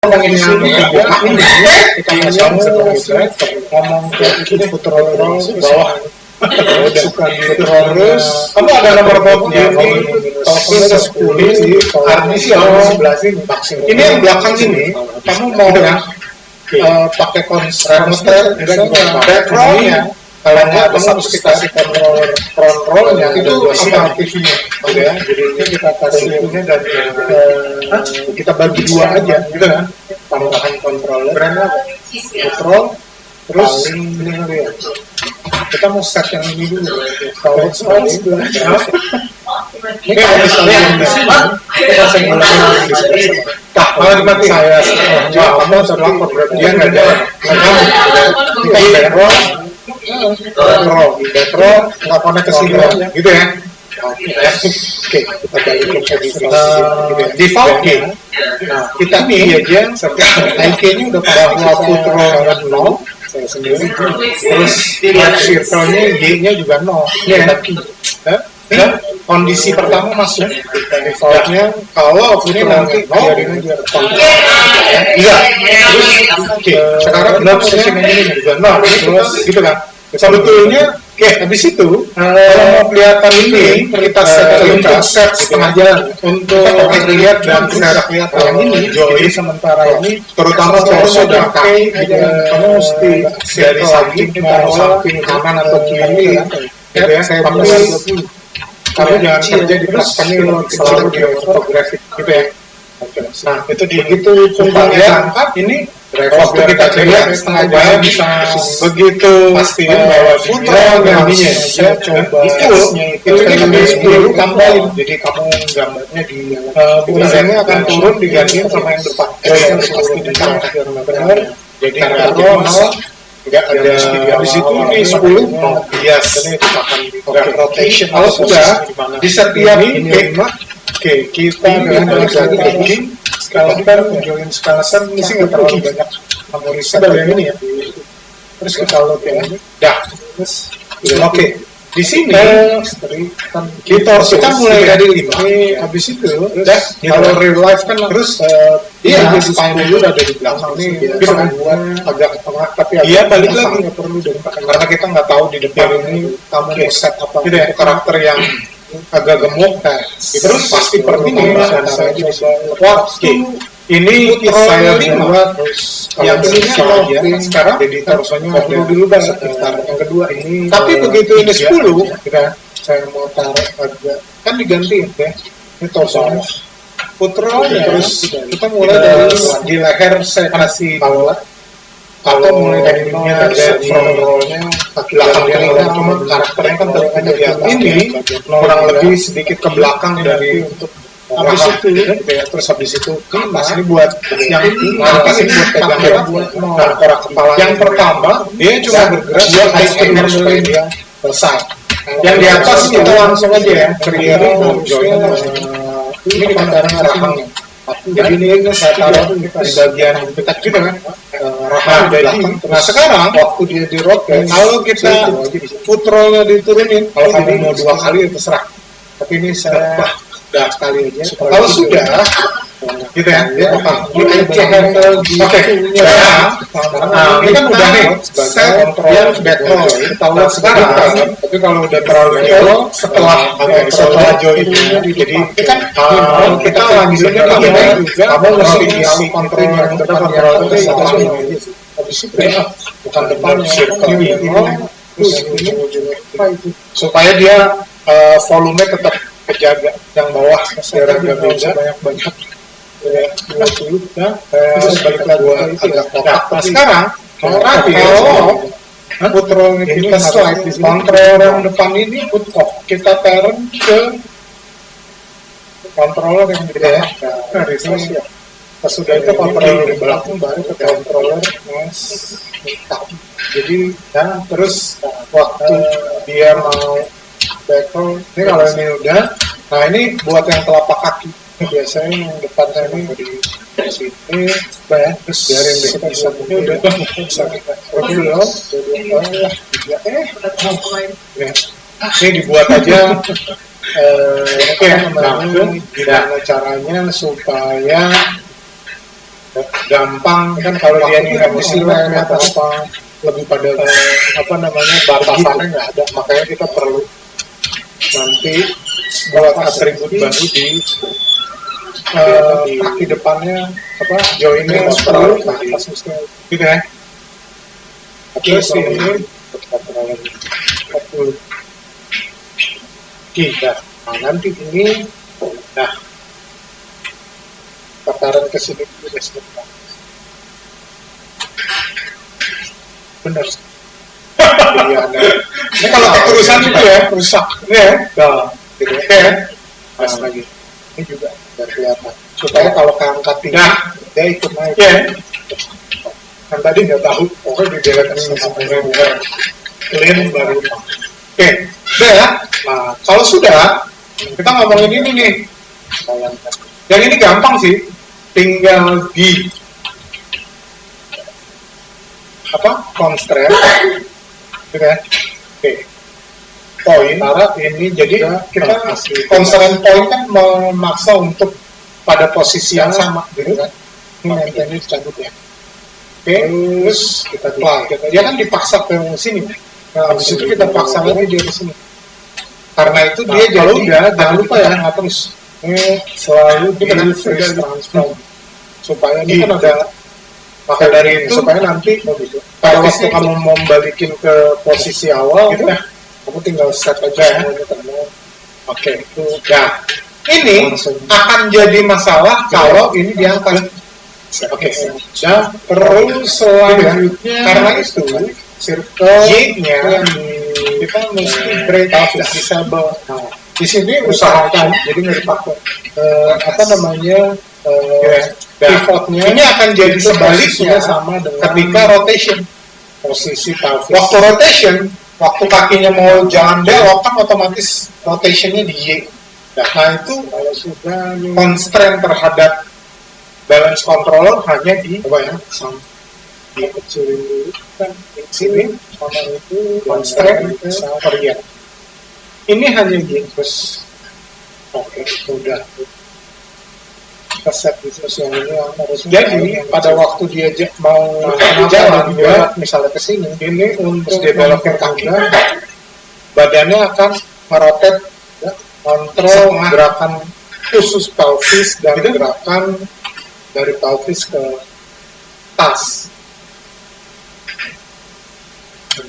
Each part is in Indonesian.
ngomongin sini ini kita ngomong ke itu putrol bawah suka gitu terus kamu ada nomor botnya ini token 10 sih Ardi sih sebelah sini ini yang belakang ini kamu mau pakai konverter backgroundnya kalau nggak kamu mesti kasih controlnya itu sama TV-nya ya jadi ini kita kasih ini dan kita bagi dua aja gitu kan tambahan controller brand apa control terus ini ya kita mau set yang ini dulu kalau sebelah ini kalau misalnya yang di sini kita senggolnya di sini kalau dimati saya kamu lapor berarti dia nggak jalan kita Retro nggak connect ke sini gitu ya. Oke, kita balik ke default key. Nah, kita nih aja IK-nya udah bahwa Putro 0 saya sendiri. Terus circle-nya Y-nya juga 0. Ini key. Kondisi pertama masuk default-nya kalau Putro nanti biarin aja rekam. Iya. Oke, sekarang kita posisi ini juga 0. Terus gitu kan. Sebetulnya, habis itu kalau mau kelihatan ini kita set setengah jalan untuk lihat dan tidak kelihatan yang ini. Jadi sementara ini, terutama kalau sudah pakai, kamu mesti dari samping kanan atau kiri, gitu ya. Saya pakai kamu jangan kerja di belakang selalu di fotografik, gitu ya. Nah, itu begitu supaya ini waktu kita lihat setengah jam bisa begitu pastiin bahwa Putro gambarnya saya coba itu kan 10 tambahin jadi kamu gambarnya di biasanya akan turun digantiin sama yang depan pasti ditambah benar jadi kalau nggak ada habis itu nih 10 bias ini akan rotation kalau sudah di setiap ini oke, kita dengan lagi kalau kita join skalasan ini sih nggak terlalu banyak memorisan yang ini ya. Terus kita load ya. Dah. Oke. Di sini kita mulai dari 5. Habis itu dah kalau real life kan terus iya spine dulu ada di belakang nih bisa buat agak tengah tapi iya balik lagi nggak perlu deh karena kita nggak tahu di depan ini kamu mau set apa karakter yang agak gemuk, terus pasti perlu saya waktu ini saya buat yang ini aja sekarang jadi torsonya perlu dulu sekitar yang kedua ini tapi begitu ini 10 kita saya mau taruh agak kan diganti ya ini torsonya putronya terus kita mulai dari di leher saya kasih bawah atau mulai dari front roll-nya belakang yang cuma karakternya kan terlihat di atas ini kurang lebih sedikit ke belakang dari untuk habis itu terus habis itu mas ini buat yang atas ini buat pegang buat orang kepala yang pertama dia cuma bergerak buat item supaya dia selesai yang di atas kita langsung aja ya create ini pandangan rahangnya jadi ini saya taruh di bagian dekat gitu kan nah sekarang waktu dia di rotate kalau kita putronya diturunin kalau kamu mau 2 kali terserah tapi ini saya udah sekali aja kalau sudah gitu ya oke ini kan udah nih set yang backroll kita lihat sekarang tapi kalau udah terlalu jauh setelah jauh itu jadi kan kita lanjutnya juga kamu mesti isi kontrol yang depan habis itu bukan depan ini supaya dia volume tetap kejaga yang bawah secara beda banyak terus balik lagi agak kotak sekarang kalau putrol kita slide di kontrol yang depan ini kita parent ke controller yang di belakang sudah itu controller di belakang baru ke controller jadi terus waktu dia mau backroll ini kalau ini udah nah ini buat yang telapak kaki biasanya yang depannya ini di sini ya terus biarin deh bisa ini udah bisa kita dulu ini dibuat aja oke nah gimana caranya supaya gampang kan kalau dia ini nggak mesti atau apa, lebih pada apa namanya batasannya nggak ada, makanya kita perlu nanti buat atribut baru di kaki depannya apa joinnya terlalu ke atas misalnya gitu ya. Terus ini kita nanti ini tataran ke sini juga sebentar. Benar. Ini kalau keterusan itu ya rusak ini ya. Gitu ya. Pas lagi. Ini juga biar kelihatan. Supaya kalau keangkat tinggi dia ikut naik. Ya. Kan tadi nggak tahu, pokoknya dibelakan sampai clean baru. Oke, udah ya. Nah, kalau sudah, kita ngomongin ini nih. Yang ini gampang sih, tinggal di constraint, gitu ya. Oke, poin. Ini jadi kita constraint point kan memaksa untuk pada posisi yang sama, gitu kan. Ini yang dicabut ya. Oke, terus kita apply. Dia kan dipaksa ke sini. Nah, habis itu kita paksa lagi dia ke sini. Karena itu dia kalau udah jangan lupa ya, terus selalu di freeze transform supaya ini kan ada maka dari itu supaya nanti pada waktu kamu mau balikin ke posisi awal gitu, kamu tinggal set aja ya. Oke, itu nah ini akan jadi masalah kalau ini diangkat. Oke, nah terus selanjutnya karena itu circle Y-nya kita mesti break out disable. Di sini usahakan jadi nggak dipakai pivotnya ini akan jadi sebaliknya sama dengan ketika rotation posisi pelvis. Waktu rotation, waktu kakinya mau jalan belok kan otomatis rotationnya di Y. Nah itu kalau sudah constraint terhadap balance controller hanya di dikecilin dulu kan di sini sama itu constraint varian. Ini hanya terus oke sudah kita set bisnis yang ini harus jadi pada waktu dia mau jalan dia misalnya ke sini ini untuk dia belokkan kaki badannya akan merotet kontrol gerakan khusus pelvis dan gerakan dari pelvis ke tas.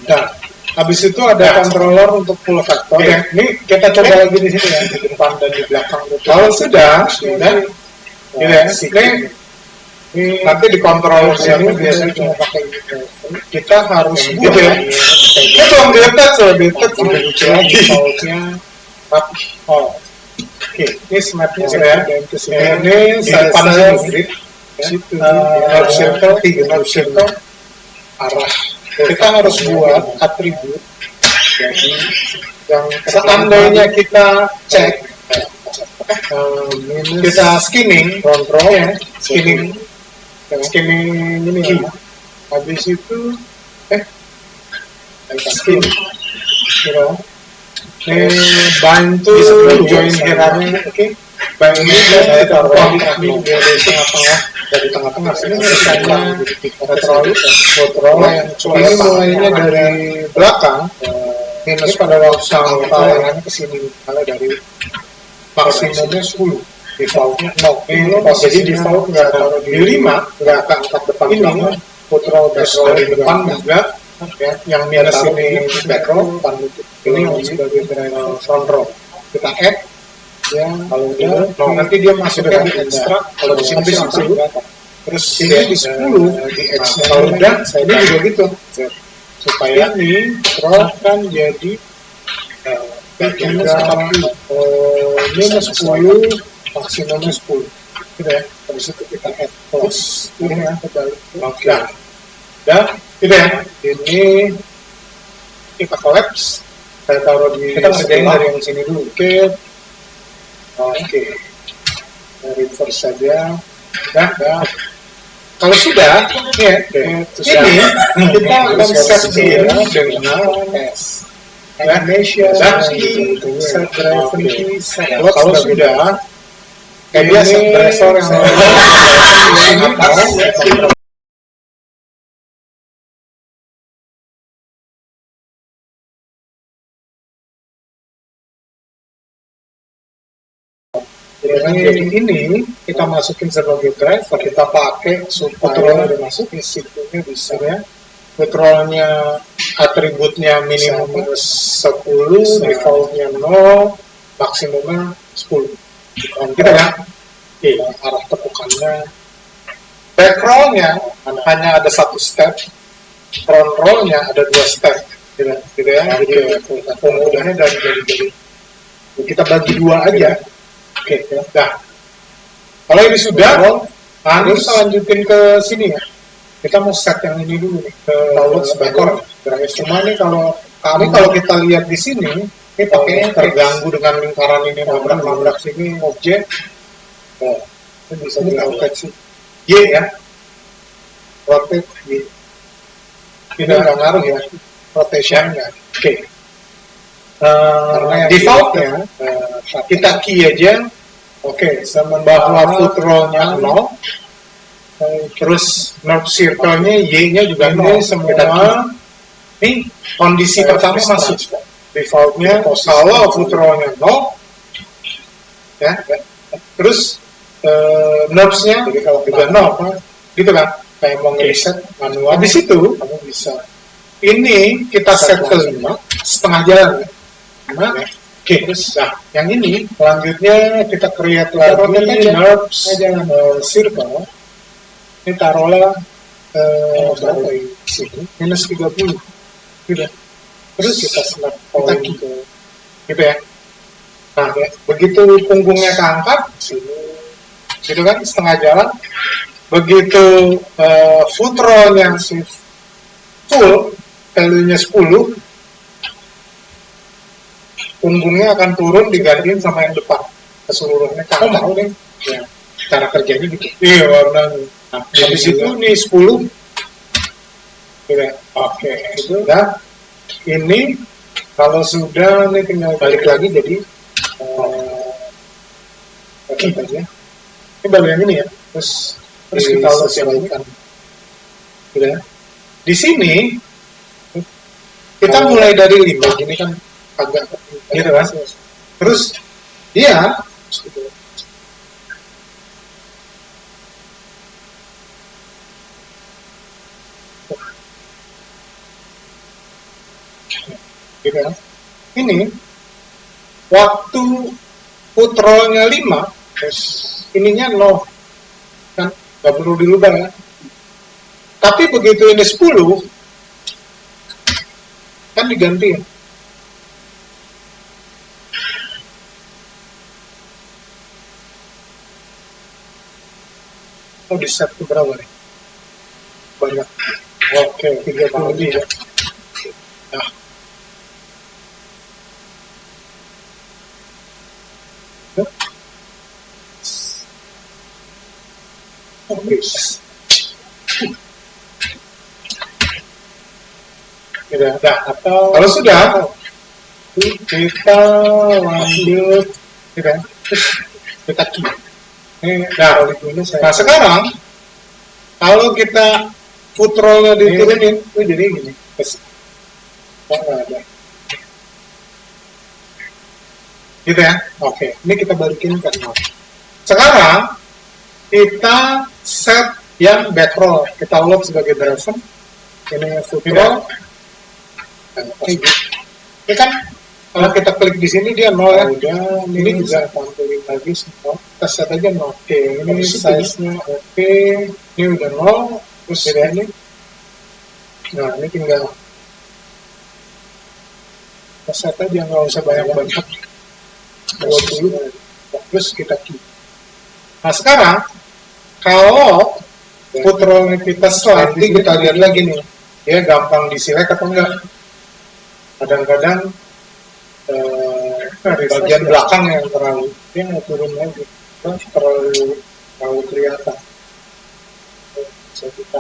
Nah, habis itu ada controller untuk pull factor. Ini kita coba lagi di sini ya, di depan dan di belakang. Kalau sudah, gitu ya. Ini nanti di controller sini biasanya cuma pakai gitu. Kita harus gitu ya. Kita belum di-attach lagi. Oke, ini snapnya ya. Ini saya grid. Situ harus circle arah. Kita harus buat atribut. Jadi yang seandainya kita cek, kita skinning, control ya, skinning ini. Habis itu skin, bind to join hierarchy, oke. Bind ini saya taruh di tengah-tengah. Dari tengah-tengah sini misalnya kontrol yang ini mulainya dari belakang minus pada waktu tangannya ke sini misalnya dari maksimumnya 10 defaultnya 0 jadi default nggak taruh di 5 nggak akan angkat depan ini kontrol dari depan juga yang minus ini backrow ini sebagai front row kita add ya kalau udah nanti dia masuknya di extract kalau di sini bisa terus ini di 10 di extract kalau udah ini juga gitu supaya ini kan jadi minus 10 maksimumnya 10 gitu ya. Habis itu kita add plus ini ya kembali oke dah gitu ya. Ini kita collapse saya taruh di kita ngerjain dari yang sini dulu oke. Reverse saja. Nah, kalau sudah, ya, ini kita akan set dia dengan S. Animation, set driver key, set lock. Kalau sudah, kayak biasa browser yang ini jadi ini kita masukin sebagai driver, kita pakai supaya udah masuk situnya bisa ya. Petrolnya atributnya minimum 10, defaultnya 0, maksimumnya 10. Gitu ya. Arah tepukannya. Backrollnya hanya ada satu step, front rollnya ada 2 step. Gitu ya. Penggunaannya dari kita bagi 2 aja. Oke, nah kalau ini sudah, nah ini kita lanjutin ke sini ya. Kita mau set yang ini dulu nih ke download background. Cuma nih kalau kita lihat di sini, ini pakainya terganggu dengan lingkaran ini nabrak sini objek. Oh, ini bisa diangkat sih. Y ya, rotate Y. Ini nggak ngaruh ya, rotation nggak. Oke. Defaultnya kita key aja. Oke, bahwa footrollnya 0. Terus north circle-nya Y-nya juga 0. Semua ini kondisi pertama masuk. Defaultnya kalau footrollnya 0 ya. Terus nodes-nya juga 0 gitu kan. Kayak mau nge-reset manual. Habis itu kamu bisa ini kita set ke 5 setengah jalan ya. Oke, terus yang ini selanjutnya kita create lagi nerves circle. Ini taruhlah berapa ini? Minus 30. Gitu. Terus kita snap point ke gitu ya. Nah, ya, begitu punggungnya keangkat sini, gitu kan setengah jalan. Begitu foot roll-nya full, value-nya 10, punggungnya akan turun digantiin sama yang depan keseluruhannya mau nih ya cara kerjanya gitu iya warnanya nah habis itu nih 10 ya oke itu dah ini kalau sudah nih tinggal balik lagi jadi aja ini bagian ini ya terus kita sosialkan udah di sini kita mulai dari 5 gini kan agak gitu kan terus dia gitu kan ini waktu putrolnya 5 terus ininya 0 kan nggak perlu dirubah ya tapi begitu ini 10 kan diganti ya oh di set itu berapa nih? Banyak. Oke, 30 lebih ya. Nah. Oke. Sudah, atau kalau sudah kita lanjut kita key. Nah sekarang kalau kita foot roll-nya diturunin, itu jadi gini. Oh, nggak ada. Gitu ya. Oke, ini kita balikin ke 0. Sekarang kita set yang back roll. Kita load sebagai driver. Ini foot roll. Ini kan kalau kita klik di sini dia 0 ya. Udah, ini juga tampilin lagi semua. Kita set aja 0. Oke, ini size-nya oke. Ini udah 0. Terus ini. Nah, ini tinggal kita set aja, nggak usah banyak-banyak. 20. Terus kita key. Nah, sekarang kalau foot roll-nya kita slightly, kita lihat lagi nih. Dia gampang diselect atau enggak. Kadang-kadang bagian belakang yang terlalu dia mau turun lagi terlalu kelihatan bisa kita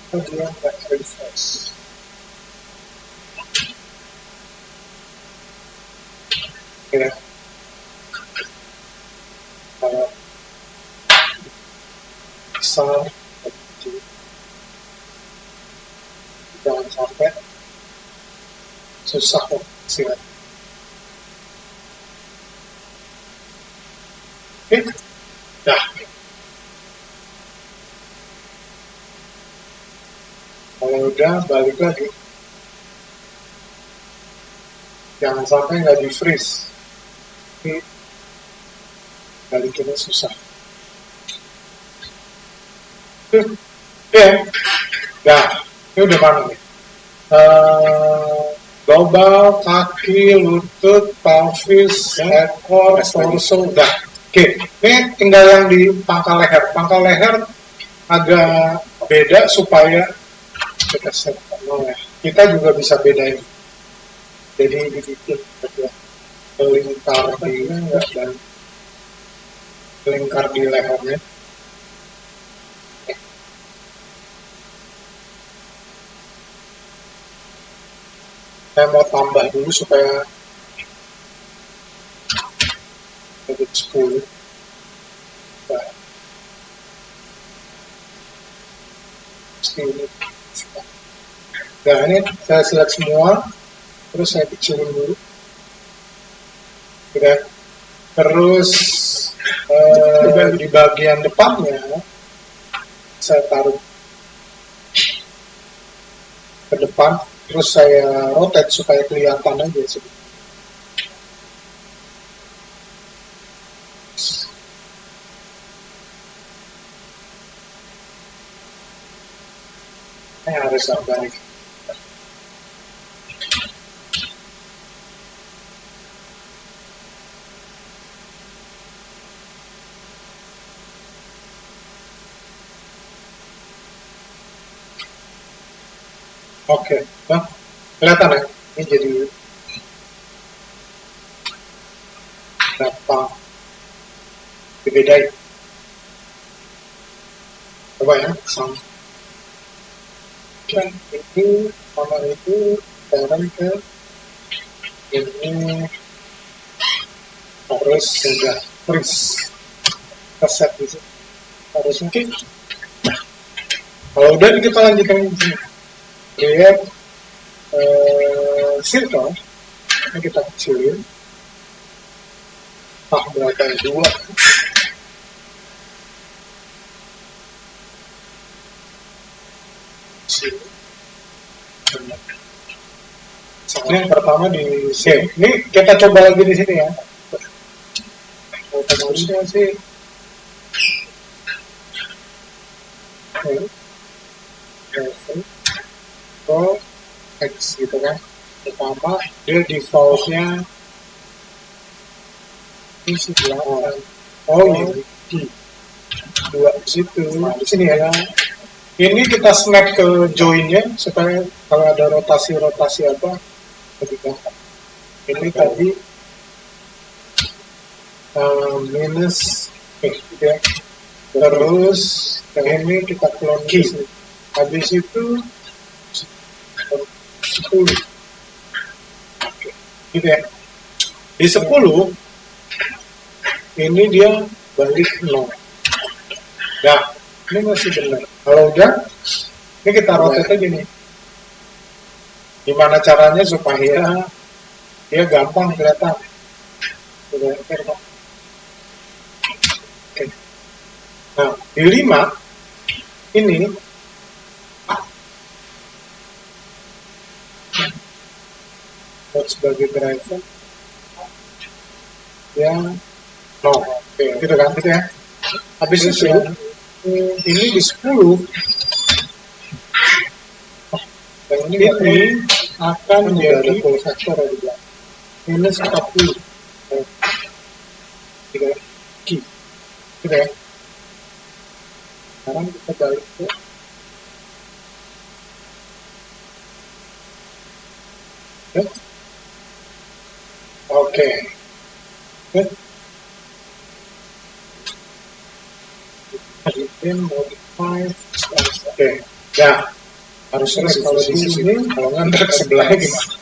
dia nggak refresh. Ya. Kalau besar, jangan sampai susah kok sih. Oke, nah kalau udah balik lagi, jangan sampai nggak di freeze. Ini balikinnya susah. Ya, nah ini udah mana nih? Global, kaki, lutut, pelvis, ekor, torso, udah. Oke, ini tinggal yang di pangkal leher. Pangkal leher agak beda supaya kita juga bisa bedain. Jadi dibikin melingkar di dan melingkar di lehernya. Saya mau tambah dulu supaya jadi 10. Nah ini saya select semua, terus saya kecilin dulu. Udah. Terus di bagian depannya saya taruh ke depan, terus saya rotate supaya kelihatan aja sih. Ini harus balik. Oke, nah, kelihatan ya? Ini jadi gampang dibedain. Coba ya, sama. Dan ini sama itu jalan ke ini harus sudah freeze reset di sini harus mungkin. Kalau udah kita lanjutkan lihat circle ini kita kecilin berapa ya, 2 sini. Ini yang pertama di sini. Ini kita coba lagi di sini ya. Harusnya sih X gitu kan. Pertama dia defaultnya ini sih 8. Oh iya, 2 di situ. Nah, di sini ya. Ini kita snap ke joinnya supaya kalau ada rotasi-rotasi apa lebih gampang. Ini tadi minus gitu ya. Terus yang ini kita clone key. Habis itu 10. Gitu ya. Di 10 ini dia balik 0. Nah, ini masih benar. Kalau udah, ini kita rotate aja nih. Gimana caranya supaya dia gampang kelihatan. Oke. Nah, di 5 ini sebagai driver yang oke, gitu kan, gitu ya. Habis itu ini di 10 dan ini akan menjadi full factor juga minus 40 3 key gitu ya. Sekarang kita balik ke oke. Modify. Oke. Ya, harusnya kalau di sini, kalau nggak ke sebelahnya gimana?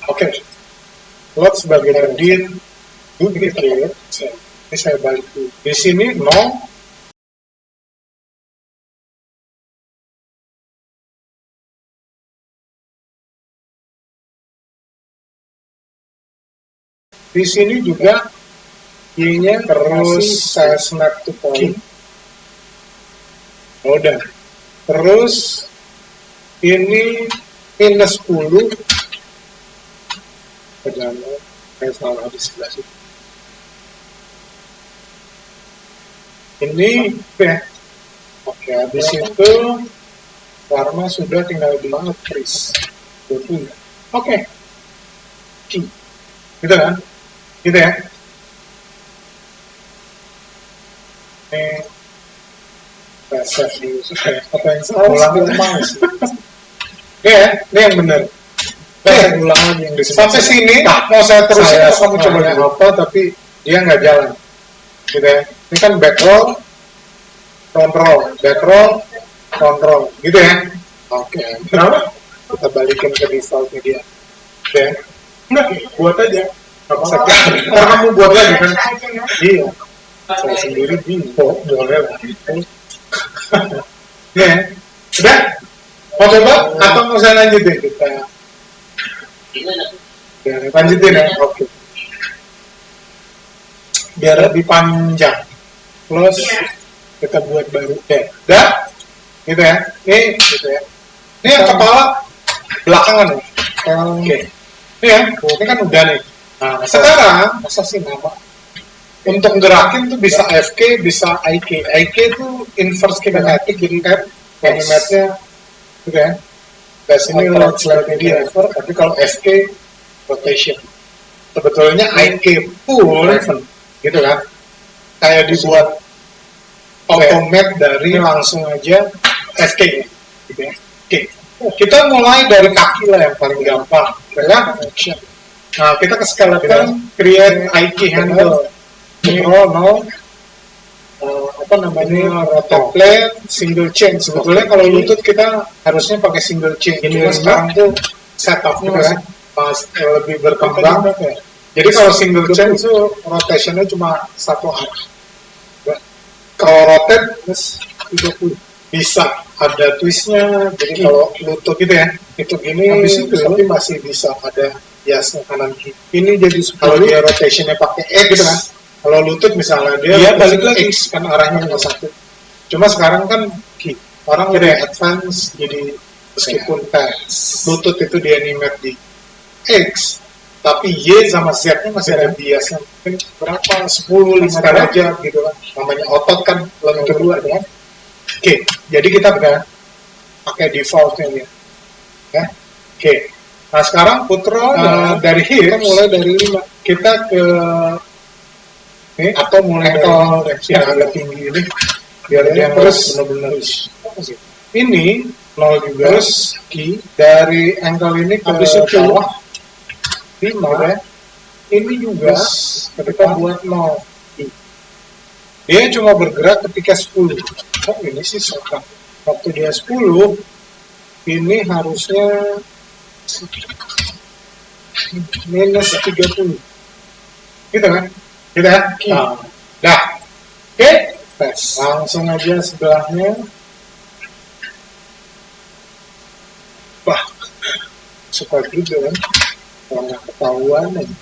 Oke, load sebagai edit, duplicate. Ini saya balik dulu. Di sini 0. Di sini juga Y-nya terus saya snap to point. Udah. Terus ini minus 10. Perjalanan saya salah di sebelah situ. Ini oke, habis itu warna sudah tinggal di freeze. Oke. Gitu kan? Gitu ya. Ini save dulu supaya apa yang salah ulang sih. Ya, ini yang benar. Saya ulang lagi yang di sampai sini. Mau saya terusin kamu coba apa, tapi dia nggak jalan. Gitu ya. Ini kan backroll, front roll, backroll, front roll, gitu ya. Oke. Kenapa? Kita balikin ke defaultnya dia. Oke. Enggak, buat aja. Karena kamu buat lagi kan? Iya. Saya sendiri bingung. Oh, boleh lah. Ya, sudah? Mau coba? Atau mau saya lanjutin? Kita lanjutin ya? Oke. Biar lebih panjang. Plus kita buat baru. Udah? Gitu ya? Ini gitu ya. Ini yang kepala belakangan ya? Oke. Ini ya, ini kan udah nih. Nah, sekarang masa sih nama? Untuk gerakin tuh bisa FK, bisa IK. IK itu inverse kinematic, jadi kan animatnya gitu ya. Dari sini slide dia, tapi kalau FK rotation. Sebetulnya IK pun gitu kan. Kayak dibuat automate dari langsung aja FK gitu ya. Oke. Kita mulai dari kaki lah yang paling gampang, ya. Nah, kita ke skeleton, create IK handle. No, apa namanya, rotate plane, single chain. Sebetulnya kalau lutut kita harusnya pakai single chain. Ini sekarang tuh setupnya kan lebih berkembang. Jadi kalau single chain itu rotationnya cuma satu arah. Kalau rotate 30 bisa ada twistnya. Jadi kalau lutut gitu ya, itu gini, habis itu tapi masih bisa ada biasnya kanan kiri. Ini jadi kalau dia rotationnya pakai X gitu kan. Kalau lutut misalnya dia balik lagi X kan arahnya cuma satu. Cuma sekarang kan orang udah advance, jadi meskipun lutut itu dia animate di X, tapi Y sama Z-nya masih ada biasnya. Mungkin berapa? 10, 5 derajat gitu kan. Namanya otot kan lebih kedua ya. Oke, jadi kita udah pakai defaultnya ya. Oke. Nah sekarang putra dari here kita mulai dari 5. Kita ke atau mulai yang agak tinggi ini biar dia terus benar-benar ini 0 juga terus dari angle ini ke bawah 5 ya. Ini juga ketika buat 0 dia cuma bergerak ketika 10. Oh ini sih sokat waktu dia 10 ini harusnya minus 30 gitu kan. Kita dah, oke, langsung aja sebelahnya. Wah, suka juga kan, kalau nggak ketahuan aja.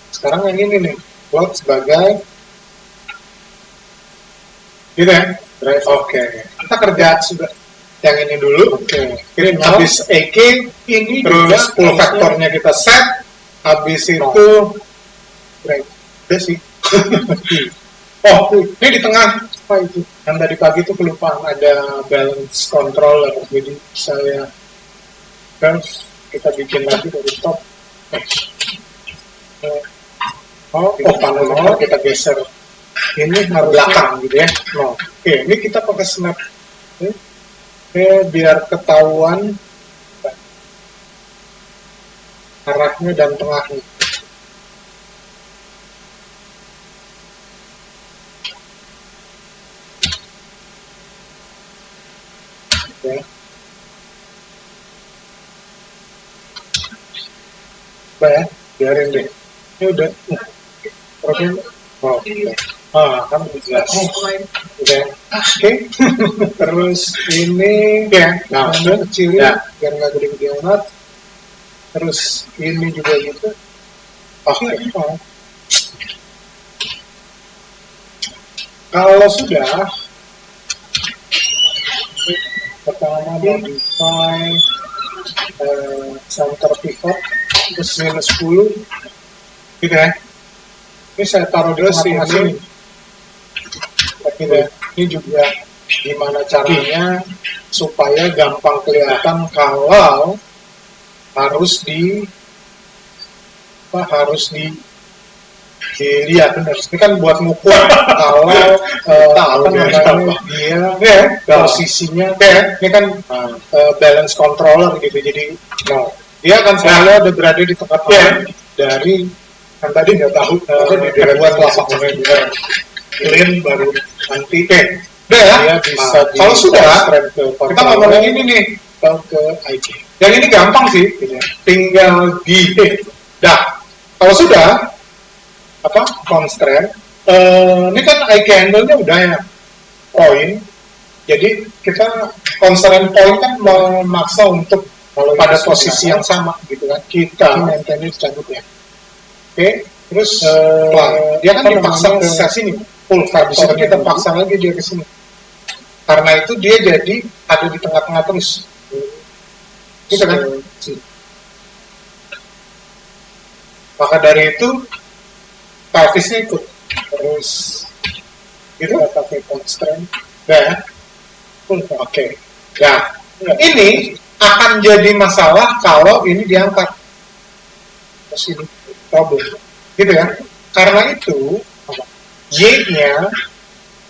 Sekarang yang ini nih, plot sebagai, gitu ya, drive. Oke, kita kerja sudah yang ini dulu. Oke, ini habis EK, ini terus full vektornya kita set. Habis itu udah sih. Oh, ini di tengah apa itu? Yang tadi pagi itu kelupaan ada balance controller. Jadi saya kita bikin lagi dari top. Panel kita geser. Ini harus belakang gitu ya. Oke, ini kita pakai snap. Biar ketahuan arahnya dan tengahnya. ya. Coba ya, biarin deh. Ini udah problem. Oh, kan jelas. Udah. Oke. Terus ini ya, nah, kecil ya, biar nggak gede-gede amat. Terus ini juga gitu. Oke. Kalau sudah, pertama modify center pivot terus minus 10 gitu ya. Ini saya taruh dulu sih hasil. Gitu ya. Ini juga gimana caranya supaya gampang kelihatan kalau harus dilihat benar. Ini kan buat ngukur kalau dia posisinya ini kan balance controller gitu. Jadi dia akan selalu ada berada di tempat dari kan tadi nggak tahu buat lapak clean baru nanti dia bisa kalau sudah kita ngomongin ini nih ke IG. Yang ini gampang sih, tinggal kalau sudah constraint ini kan IK handle-nya udah ya point, jadi kita constraint point kan memaksa untuk pada posisi yang sama gitu kan, kita maintain cabut ya. Oke, terus dia kan dipaksa ke sini full factor, kita paksa lagi dia ke sini karena itu dia jadi ada di tengah-tengah terus gitu kan. Maka dari itu Tavisnya ikut terus gitu pakai constraint oke. Nah ini akan jadi masalah kalau ini diangkat terus ini problem gitu ya. Karena itu Y-nya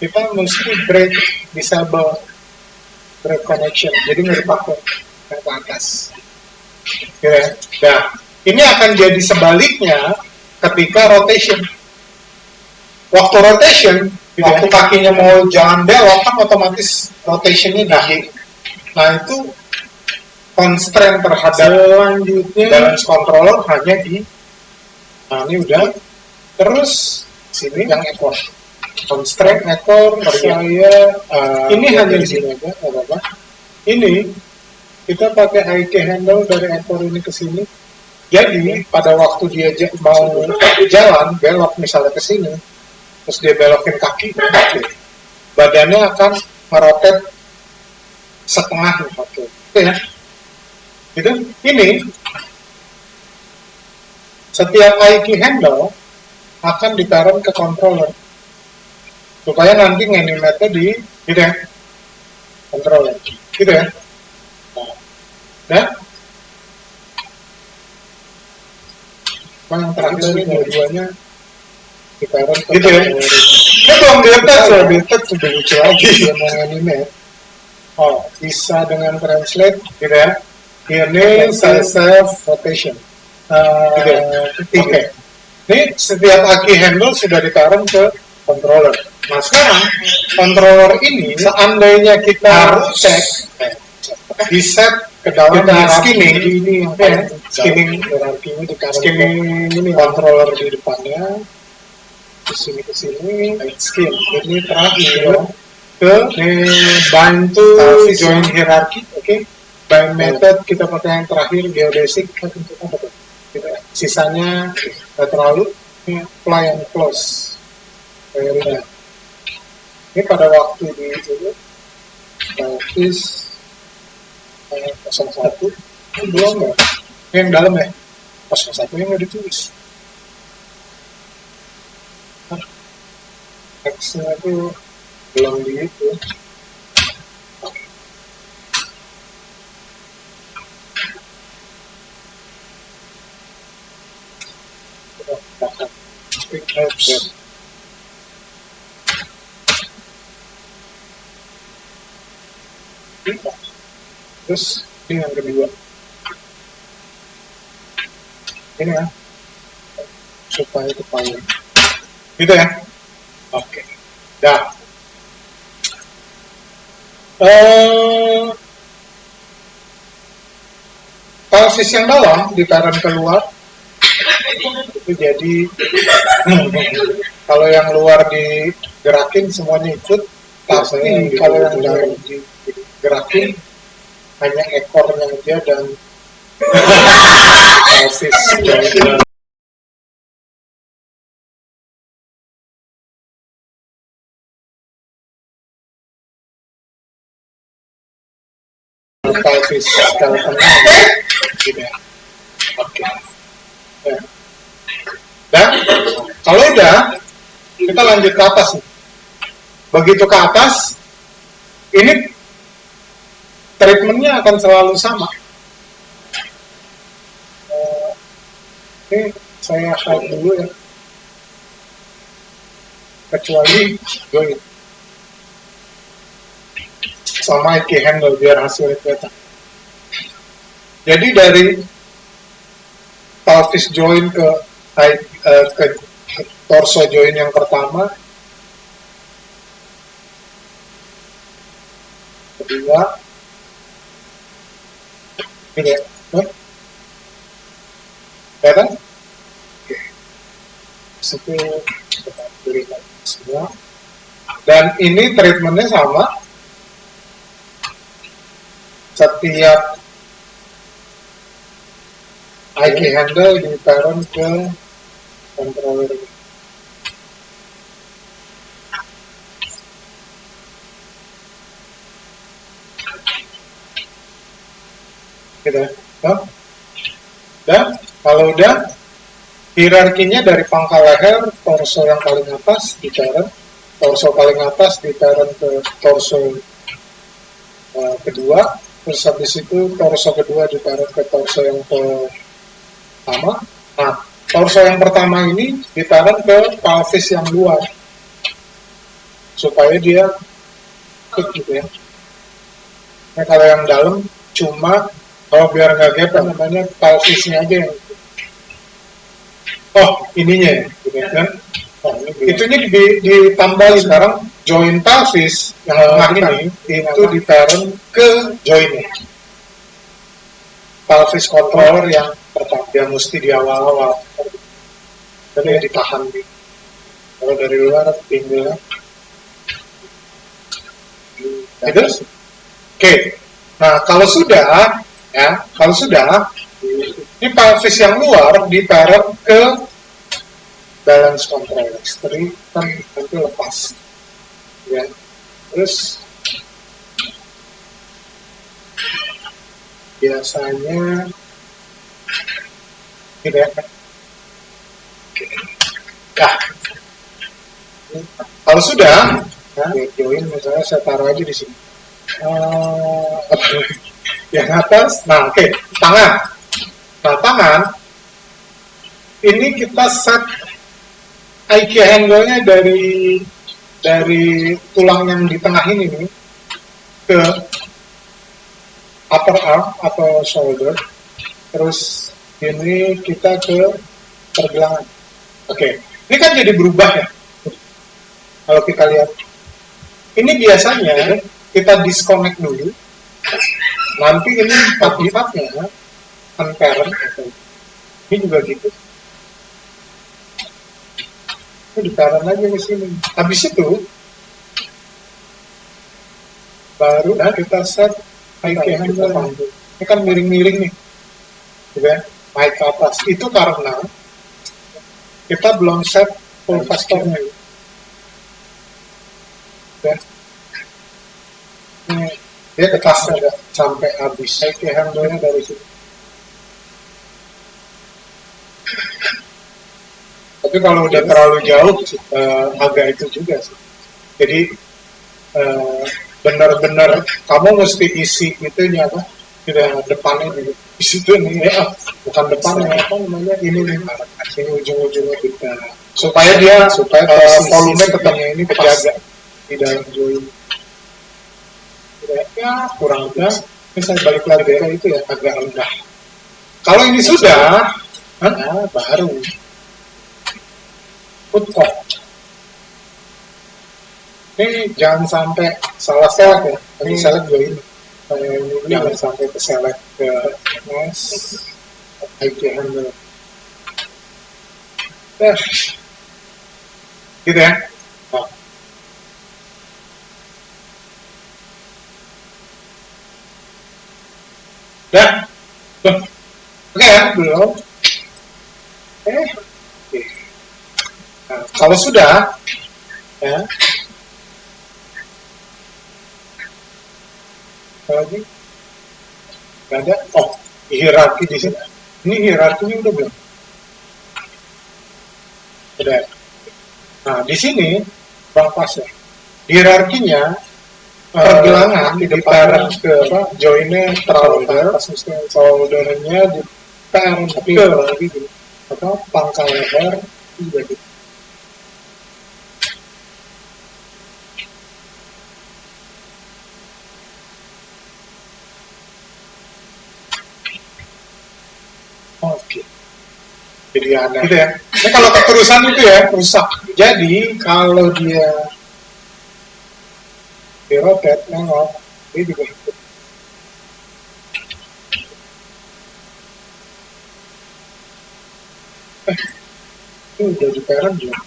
kita mesti break disable break connection, jadi nggak dipakai ke atas gitu ya. Nah ini akan jadi sebaliknya ketika rotation. Waktu rotation, waktu kakinya mau jalan belok kan otomatis rotationnya di. Nah itu constraint terhadap selanjutnya balance controller hanya di. Nah ini udah. Terus sini yang ekor. Constraint ekor saya ini hanya di sini aja, nggak apa-apa. Ini kita pakai IK handle dari ekor ini ke sini. Jadi pada waktu dia mau jalan belok misalnya ke sini, terus dia belokin kaki, badannya akan merotet setengah gitu ya. Gitu. Ini setiap IK handle akan ditaruh ke controller supaya nanti nganimetnya di gitu ya, controller gitu ya. Nah, yang terakhir ini dua-duanya ditaruh gitu ya. Ini belum di-attach sudah lucu lagi yang mau animate. Bisa dengan translate gitu ya. Ini self rotation gitu ya. Oke. Ini setiap aki handle sudah ditaruh ke controller. Nah sekarang controller ini seandainya kita harus cek di set ke dalam skimming ini yang skimming hierarkinya di skimming ini controller di depannya ke sini skim ini terakhir ke bind to join hierarchy. Oke. Bind method kita pakai yang terakhir geodesic untuk apa tuh? Sisanya nggak terlalu apply and close. Ini pada waktu di itu Tavis 01 belum ya? Yang dalam ya? 01 yang nggak ditulis. X-nya itu belum di itu. Terus ini yang kedua ini ya supaya ketahuan gitu ya. Oke. Nah pelvis yang dalam di parent keluar itu jadi kalau yang luar digerakin semuanya ikut, tapi kalau yang dalam digerakin hanya ekornya aja dan pelvis join. Pelvis kalau tengah gitu ya. Oke. Ya. Dan kalau udah kita lanjut ke atas nih. Begitu ke atas ini treatmentnya akan selalu sama. Ini saya hide dulu ya, kecuali join sama IK handle biar hasilnya kelihatan. Jadi dari pelvis join ke torso join yang pertama, kedua, ini ya, kelihatan? Oke, situ kita berikan semua. Dan ini treatmentnya sama. Setiap IK handle di parent ke controller. Gitu ya. Dan kalau udah hierarkinya dari pangkal leher, torso yang paling atas di parent, torso paling atas di parent ke torso kedua, terus habis itu torso kedua di parent ke torso yang pertama. Nah, torso yang pertama ini ditaruh ke pelvis yang luar supaya dia ikut gitu ya. Nah, kalau yang dalam cuma kalau biar nggak gap namanya pelvisnya aja yang ininya ya, gitu kan? Itunya ditambahin sekarang join pelvis yang tengah ini itu ditaruh ke joinnya. Pelvis controller yang pertama yang mesti di awal-awal, dan ya ditahan di. Kalau dari luar tinggal. Itu, oke. Nah kalau sudah ini pelvis yang luar ditaruh ke balance control ekstrim kan nanti lepas ya, terus biasanya gitu ya. Nah kalau sudah ya, join misalnya saya taruh aja di sini yang atas. Nah oke. Tangan ini kita set IK angle-nya dari tulang yang di tengah ini nih ke upper arm atau shoulder, terus ini kita ke pergelangan. Oke, ini kan jadi berubah ya. Kalau kita lihat, ini biasanya kita disconnect dulu, nanti ini empat-empatnya unparent, ini juga gitu. Ini ditaruh aja di sini. Habis itu baru kita set IK handle. Ini kan miring-miring nih, gitu ya, naik ke atas. Itu karena kita belum set full fasternya. Ya. Ini dia ke atas ada sampai habis. IK handle-nya dari sini. Tapi kalau udah terlalu jauh agak itu juga sih. Jadi benar-benar kamu mesti isi itunya apa? Tidak depannya gitu. Di situ nih ya, bukan depannya apa namanya ini nih. Ini ujung-ujungnya kita supaya volume tetapnya ini terjaga di dalam join. Ya kurang lebih. Ini saya balik lagi ke itu ya agak rendah. Kalau ini sudah, baru footcock. Ini jangan sampai salah ya. Ini salah juga ini. jangan sampai ke select ke mas IP handle. Gitu ya. Nah. Dah. Oke ya, belum. Oke. Nah, kalau sudah, ya, lagi nggak ada. Oh, hierarki di sini. Ini hierarkinya udah belum? Udah. Nah, di sini Bang Pas ya. Hierarkinya pergelangan di parent ke apa? Joinnya terlalu atas, misalnya soldernya di parent ke lagi gitu. Apa pangkal lebar juga gitu. Oke. Jadi aneh gitu ya. Ini kalau keterusan itu ya rusak. Jadi kalau dia di rotate nengok, dia juga ikut. Ini udah di parent juga.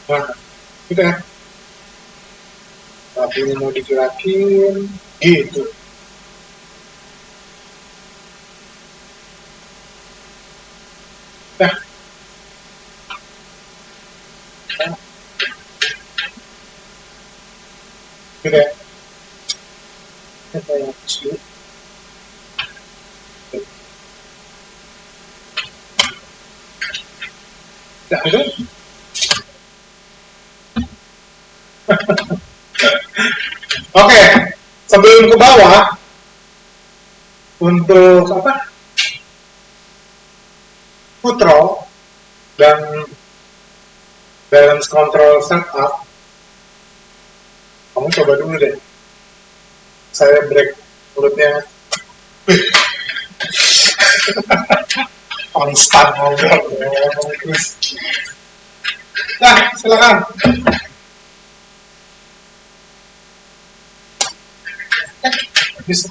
Nah, gitu ya. Tapi ini mau digerakin, gitu. Nah, gitu ya. Kita yang sulit. Nah, itu. Oke, sebelum ke bawah, untuk apa? Control dan balance control setup, kamu coba dulu deh. Saya break mulutnya. Konstan ngobrol. Nah, silakan. Bisa